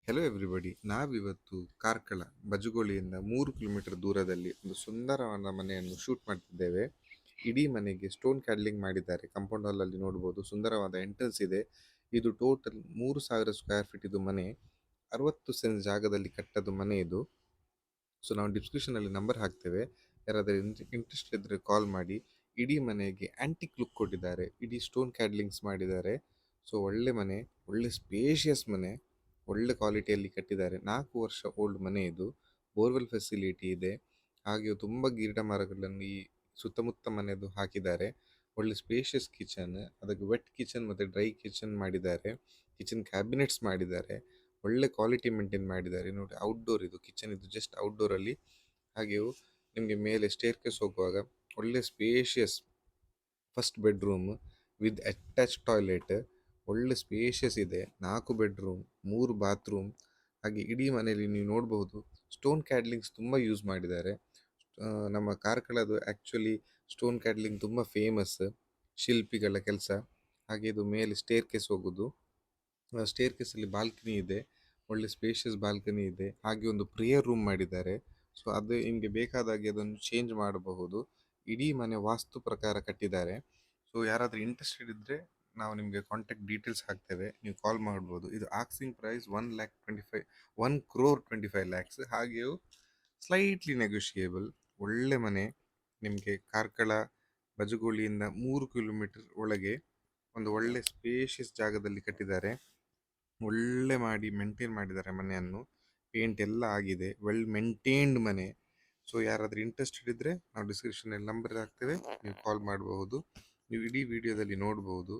Hello everybody, ನಾವಿವತ್ತು Karkala ಬಜುಗೋಳಿಯಿಂದ 3 kilometre ದೂರದಲ್ಲಿ ಒಂದು ಸುಂದರವಾದ ಮನೆಯನ್ನು ಶೂಟ್ ಮಾಡ್ತಿದ್ದೇವೆ. ಇಡೀ ಮನೆಗೆ ಸ್ಟೋನ್ ಕ್ಯಾಡ್ಲಿಂಗ್ ಮಾಡಿದ್ದಾರೆ. ಕಾಂಪೌಂಡ್ ಹಾಲ್ ಅಲ್ಲಿ ನೋಡಬಹುದು, ಸುಂದರವಾದ ಎಂಟ್ರೆನ್ಸ್ ಇದೆ. ಇದು ಟೋಟಲ್ 3,000 ಸ್ಕ್ವೇರ್ ಫೀಟ್ ಇದು ಮನೆ. 60 ಸೆನ್ಸ್ ಜಾಗದಲ್ಲಿ ಕಟ್ಟದು ಮನೆ ಇದು. ಸೊ ನಾವು ಡಿಸ್ಕ್ರಿಪ್ಷನ್ ಅಲ್ಲಿ ನಂಬರ್ ಹಾಕ್ತೇವೆ. ಯಾರಾದರೂ ಇಂಟ್ರೆಸ್ಟ್ ಇದ್ರೆ ಕಾಲ್ ಮಾಡಿ. ಇಡೀ ಮನೆಗೆ ಆಂಟಿಕ್ ಲುಕ್ ಕೊಟ್ಟಿದ್ದಾರೆ, ಇಡೀ ಸ್ಟೋನ್ ಕ್ಯಾಡ್ಲಿಂಗ್ಸ್ ಮಾಡಿದ್ದಾರೆ. ಸೊ ಒಳ್ಳೆ ಮನೆ, ಒಳ್ಳೆ ಸ್ಪೇಷಿಯಸ್ ಮನೆ, ಒಳ್ಳೆ ಕ್ವಾಲಿಟಿಯಲ್ಲಿ ಕಟ್ಟಿದ್ದಾರೆ. 4 ವರ್ಷ ಓಲ್ಡ್ ಮನೆ ಇದು. ಬೋರ್ವೆಲ್ ಫೆಸಿಲಿಟಿ ಇದೆ. ಹಾಗೆ ತುಂಬ ಗಿಡ ಮರಗಳನ್ನು ಈ ಸುತ್ತಮುತ್ತ ಮನೆದು ಹಾಕಿದ್ದಾರೆ. ಒಳ್ಳೆ ಸ್ಪೇಷಿಯಸ್ ಕಿಚನ್, ಅದಕ್ಕೆ ವೆಟ್ ಕಿಚನ್ ಮತ್ತು ಡ್ರೈ ಕಿಚನ್ ಮಾಡಿದ್ದಾರೆ. ಕಿಚನ್ ಕ್ಯಾಬಿನೆಟ್ಸ್ ಮಾಡಿದ್ದಾರೆ. ಒಳ್ಳೆ ಕ್ವಾಲಿಟಿ ಮೇಂಟೈನ್ ಮಾಡಿದ್ದಾರೆ. ನೋಡಿ, ಔಟ್ಡೋರ್ ಇದು ಕಿಚನ್, ಇದು ಜಸ್ಟ್ ಔಟ್ಡೋರ್ ಅಲ್ಲಿ. ಹಾಗೆಯೂ ನಿಮಗೆ ಮೇಲೆ ಸ್ಟೇರ್ ಕೇಸ್ ಹೋಗುವಾಗ ಒಳ್ಳೆ spacious first bedroom with attach toilet. ಒಳ್ಳೆ ಸ್ಪೇಷಿಯಸ್ ಇದೆ. 4 ಬೆಡ್ರೂಮ್, 3 ಬಾತ್ರೂಮ್. ಹಾಗೆ ಇಡೀ ಮನೆಯಲ್ಲಿ ನೀವು ನೋಡಬಹುದು ಸ್ಟೋನ್ ಕ್ಯಾಡ್ಲಿಂಗ್ಸ್ ತುಂಬ ಯೂಸ್ ಮಾಡಿದ್ದಾರೆ. ನಮ್ಮ ಕಾರ್ಕಳದು ಆ್ಯಕ್ಚುಲಿ ಸ್ಟೋನ್ ಕ್ಯಾಡ್ಲಿಂಗ್ ತುಂಬ ಫೇಮಸ್, ಶಿಲ್ಪಿಗಳ ಕೆಲಸ. ಹಾಗೆ ಇದು ಮೇಲೆ ಸ್ಟೇರ್ ಕೇಸ್ ಹೋಗೋದು. ಸ್ಟೇರ್ ಕೇಸಲ್ಲಿ ಬಾಲ್ಕನಿ ಇದೆ, ಒಳ್ಳೆ ಸ್ಪೇಷಿಯಸ್ ಬಾಲ್ಕನಿ ಇದೆ. ಹಾಗೆ ಒಂದು ಪ್ರೇಯರ್ ರೂಮ್ ಮಾಡಿದ್ದಾರೆ. ಸೊ ಅದು ನಿಮಗೆ ಬೇಕಾದಾಗೆ ಅದನ್ನು ಚೇಂಜ್ ಮಾಡಬಹುದು. ಇಡೀ ಮನೆ ವಾಸ್ತು ಪ್ರಕಾರ ಕಟ್ಟಿದ್ದಾರೆ. ಸೊ ಯಾರಾದರೂ ಇಂಟ್ರೆಸ್ಟೆಡ್ ಇದ್ದರೆ ನಾವು ನಿಮಗೆ ಕಾಂಟ್ಯಾಕ್ಟ್ ಡೀಟೇಲ್ಸ್ ಹಾಕ್ತೇವೆ, ನೀವು ಕಾಲ್ ಮಾಡ್ಬೋದು. ಇದು ಆಕ್ಸಿಂಗ್ ಪ್ರೈಸ್ 1,25,000 ಹಾಗೆಯೂ ಸ್ಲೈಟ್ಲಿ ನೆಗೋಷಿಯೇಬಲ್. ಒಳ್ಳೆ ಮನೆ ನಿಮಗೆ ಕಾರ್ಕಳ ಬಜಗೋಳಿಯಿಂದ 3 ಕಿಲೋಮೀಟರ್ ಒಳಗೆ ಒಂದು ಒಳ್ಳೆ ಸ್ಪೇಷಿಯಸ್ ಜಾಗದಲ್ಲಿ ಕಟ್ಟಿದ್ದಾರೆ. ಒಳ್ಳೆ ಮಾಡಿ ಮೇಂಟೈನ್ ಮಾಡಿದ್ದಾರೆ ಮನೆಯನ್ನು. ಪೇಂಟ್ ಎಲ್ಲ ಆಗಿದೆ, ವೆಲ್ ಮೇಂಟೈನ್ಡ್ ಮನೆ. ಸೊ ಯಾರಾದರೂ ಇಂಟ್ರೆಸ್ಟೆಡ್ ಇದ್ದರೆ ನಾವು ಡಿಸ್ಕ್ರಿಪ್ಷನಲ್ಲಿ ನಂಬರ್ ಹಾಕ್ತೇವೆ, ನೀವು ಕಾಲ್ ಮಾಡಬಹುದು. ನೀವು ಇಡೀ ವಿಡಿಯೋದಲ್ಲಿ ನೋಡ್ಬೋದು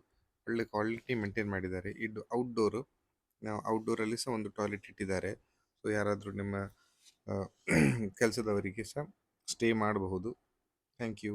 ಒಳ್ಳೆ ಕ್ವಾಲಿಟಿ ಮೇಂಟೈನ್ ಮಾಡಿದ್ದಾರೆ. ಇದು ಔಟ್ಡೋರು, ನಾವು ಔಟ್ಡೋರಲ್ಲಿ ಸಹ ಒಂದು ಟಾಯ್ಲೆಟ್ ಇಟ್ಟಿದ್ದಾರೆ. ಸೊ ಯಾರಾದರೂ ನಿಮ್ಮ ಕೆಲಸದವರಿಗೆ ಸಹ ಸ್ಟೇ ಮಾಡಬಹುದು. Thank you.